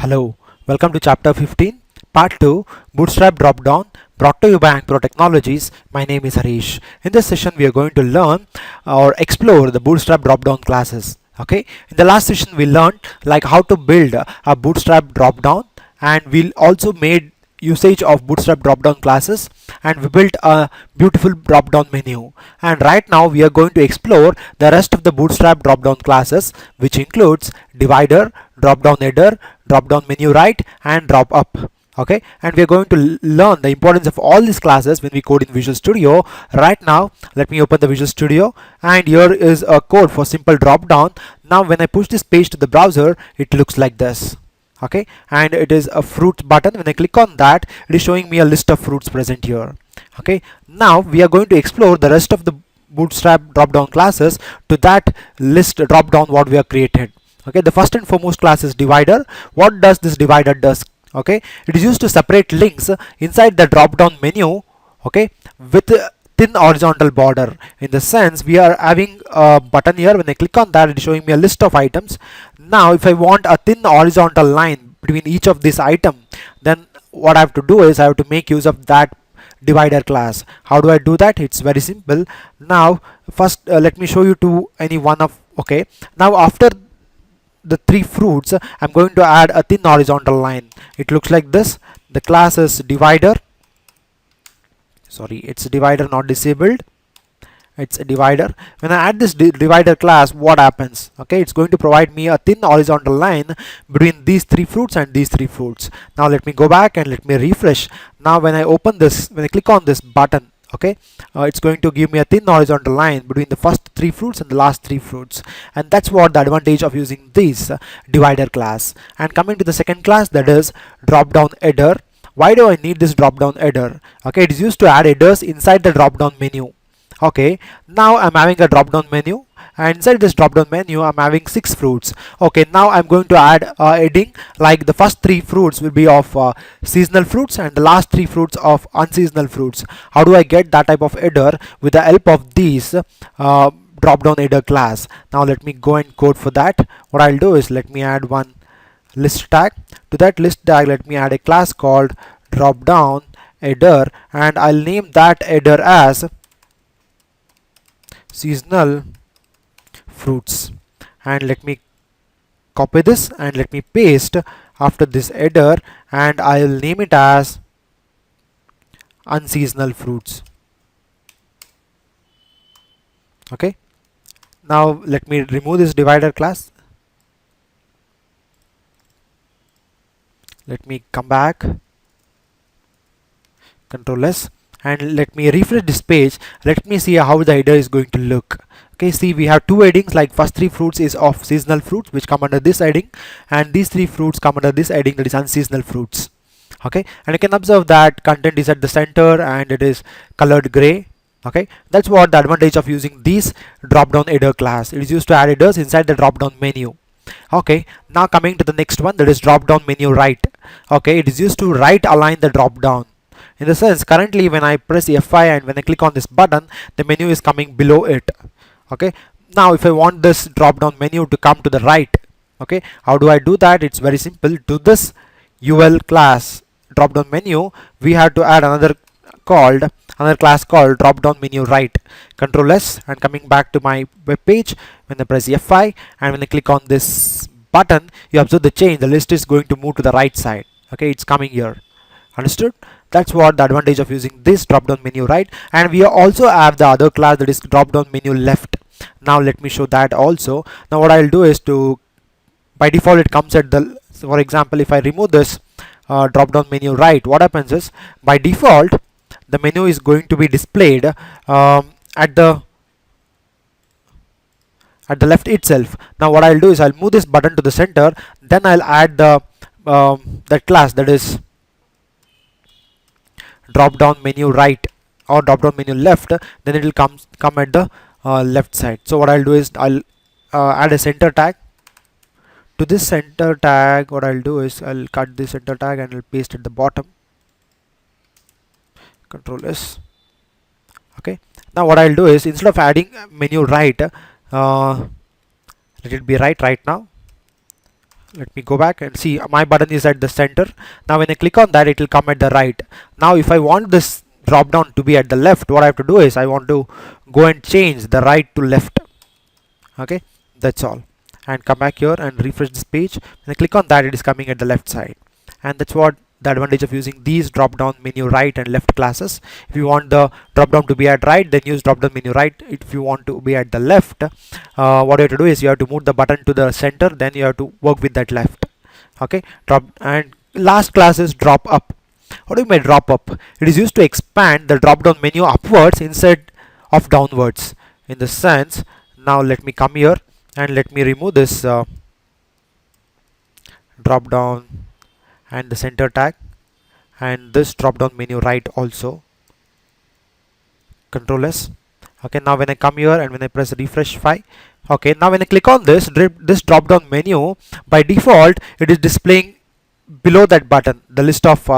Hello, welcome to chapter 15, part 2, Bootstrap Dropdown, brought to you by Ankpro Technologies. My name is Harish. In this session, we are going to learn or explore the Bootstrap Dropdown classes. Okay, in the last session, we learned like how to build a Bootstrap Dropdown, and we also made usage of Bootstrap dropdown classes, and we built a beautiful dropdown menu. And right now we are going to explore the rest of the Bootstrap dropdown classes, which includes divider, dropdown-header, dropdown-menu-right, and dropup. Okay, and we are going to learn the importance of all these classes when we code in Visual Studio. Right now, let me open the Visual Studio, and here is a code for simple dropdown. Now when I push this page to the browser, it looks like this. Okay, and it is a fruit button. When I click on that, it is showing me a list of fruits present here. Okay, now we are going to explore the rest of the Bootstrap dropdown classes to that list dropdown what we have created. Okay, the first and foremost class is divider. What does this divider does? Okay, it is used to separate links inside the dropdown menu. Okay, with thin horizontal border. In the sense, we are having a button here. When I click on that, it is showing me a list of items. Now if I want a thin horizontal line between each of these item, then what I have to do is I have to make use of that divider class. How do I do that? It's very simple. Now first let me show you to any one of. Okay, now after the three fruits, I'm going to add a thin horizontal line. It looks like this. The class is divider. Sorry, it's divider, not disabled. It's a divider. When I add this divider class, what happens? Okay, it's going to provide me a thin horizontal line between these three fruits and these three fruits. Now let me go back and let me refresh. Now when I open this, when I click on this button, okay, it's going to give me a thin horizontal line between the first three fruits and the last three fruits. And that's what the advantage of using this divider class. And coming to the second class, that is dropdown-header. Why do I need this dropdown-header? Okay, it is used to add headers inside the dropdown menu. Okay, now I'm having a drop down menu, and inside this drop down menu I'm having 6 fruits. Okay, now I'm going to add a heading like the first 3 fruits will be of seasonal fruits and the last 3 fruits of unseasonal fruits. How do I get that type of header? With the help of these drop down header class. Now let me go and code for that. What I'll do is let me add one list tag. To that list tag, let me add a class called drop down header, and I'll name that header as seasonal fruits. And let me copy this and let me paste after this header, and I'll name it as unseasonal fruits. Okay, now let me remove this divider class. Let me come back, Control S, and let me refresh this page. Let me see how the header is going to look. Okay, see, we have two headings, like first 3 fruits is of seasonal fruits, which come under this heading, and these 3 fruits come under this heading, that is unseasonal fruits. Okay, and you can observe that content is at the center and it is colored gray. Okay, that's what the advantage of using this drop down header class. It is used to add headers inside the drop down menu. Okay, now coming to the next one, that is drop down menu right. Okay, it is used to right align the drop down. In the sense, currently when I press F5 and when I click on this button, the menu is coming below it. Okay, now if I want this drop down menu to come to the right, okay, how do I do that? It's very simple. To this UL class drop down menu, we have to add another class called dropdown-menu-right. Control S, and coming back to my web page, when I press F5 and when I click on this button, you observe the change. The list is going to move to the right side. Okay, it's coming here. Understood? That's what the advantage of using this drop down menu right. And we also have the other class, that is drop down menu left. Now let me show that also. Now what I'll do is to, by default it comes at the, so for example, if I remove this drop down menu right, what happens is by default the menu is going to be displayed at the left itself. Now what I'll do is I'll move this button to the center, then I'll add the that class, that is drop down menu right or drop down menu left, then it will come at the left side. So what I'll do is I'll add a center tag. To this center tag, what I'll do is I'll cut this center tag and I'll paste at the bottom. Control S. Okay, now what I'll do is instead of adding menu right, let it be right now. Let me go back and see my button is at the center. Now when I click on that, it will come at the right. Now if I want this drop down to be at the left, what I have to do is I want to go and change the right to left. Okay, that's all, and come back here and refresh this page. When I click on that, it is coming at the left side, and that's what the advantage of using these drop down menu right and left classes. If you want the drop down to be at right, then use drop down menu right. If you want to be at the left, what you have to do is you have to move the button to the center, then you have to work with that left. Okay, drop. And last class is drop up. What do you mean drop up? It is used to expand the drop down menu upwards instead of downwards. In the sense, now let me come here and let me remove this drop down and the center tag, and this drop down menu right also. Control S. Okay, now when I come here and when I press refresh 5, okay, now when I click on this drop down menu, by default it is displaying below that button the list of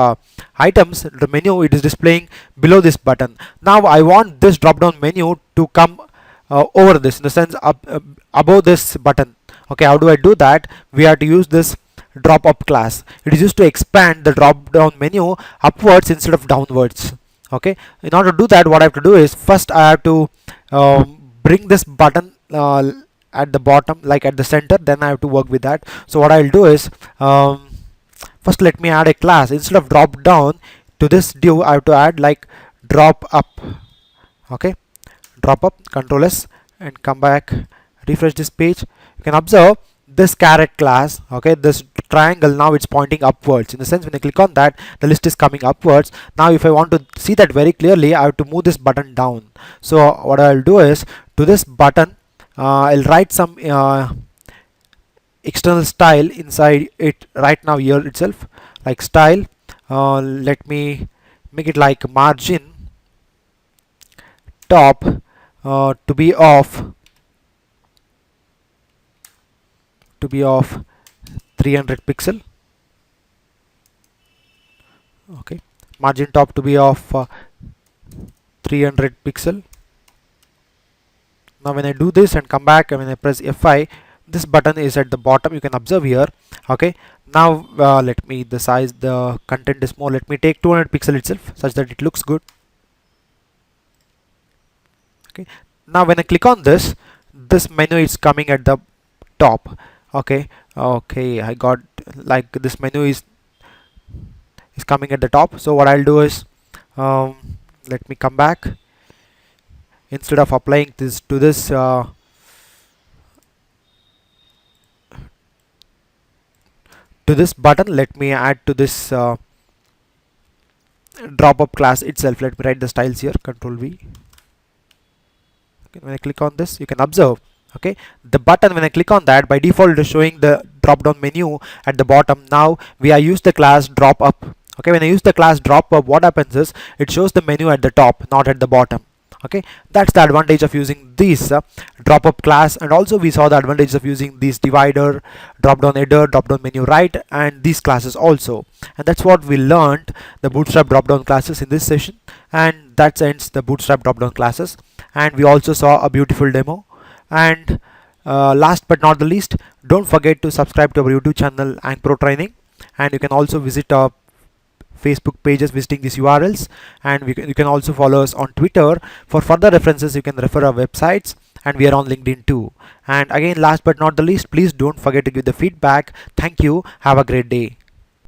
items. The menu, it is displaying below this button. Now I want this drop down menu to come over this, in the sense above this button. Okay, how do I do that? We have to use this drop up class. It is used to expand the drop down menu upwards instead of downwards. Okay, in order to do that, what I have to do is first I have to bring this button at the bottom, like at the center, then I have to work with that. So what I'll do is first let me add a class. Instead of drop down, to this div I have to add like drop up. Okay, drop up, Control S, and come back, refresh this page. You can observe this caret class, okay, this triangle, now it's pointing upwards. In the sense, when I click on that, the list is coming upwards. Now if I want to see that very clearly, I have to move this button down. So what I'll do is, to this button I'll write some external style inside it right now here itself, like style. Let me make it like margin top to be of 300 pixel. Okay, margin top to be of 300 pixel. Now when I do this and come back and when I press F5, this button is at the bottom, you can observe here. Okay, now let me, the size, the content is more, let me take 200 pixel itself, such that it looks good. Okay, now when I click on this menu is coming at the top. Okay, I got, like, this menu is coming at the top. So what I'll do is let me come back. Instead of applying this to this button, let me add to this drop up class itself. Let me write the styles here, Control V. Okay, when I click on this, you can observe, okay, the button, when I click on that, by default it is showing the drop down menu at the bottom. Now we are used the class drop up. Okay, when I use the class drop up, what happens is it shows the menu at the top, not at the bottom. Okay, that's the advantage of using this drop up class. And also we saw the advantage of using this divider, drop down header, drop down menu right, and these classes also. And that's what we learned, the Bootstrap drop down classes, in this session. And that ends the Bootstrap drop down classes. And we also saw a beautiful demo. And last but not the least, don't forget to subscribe to our YouTube channel, Ankpro Training. And you can also visit our Facebook pages visiting these URLs, and you can also follow us on Twitter. For further references, you can refer our websites, and we are on LinkedIn too. And again, last but not the least, please don't forget to give the feedback. Thank you. Have a great day.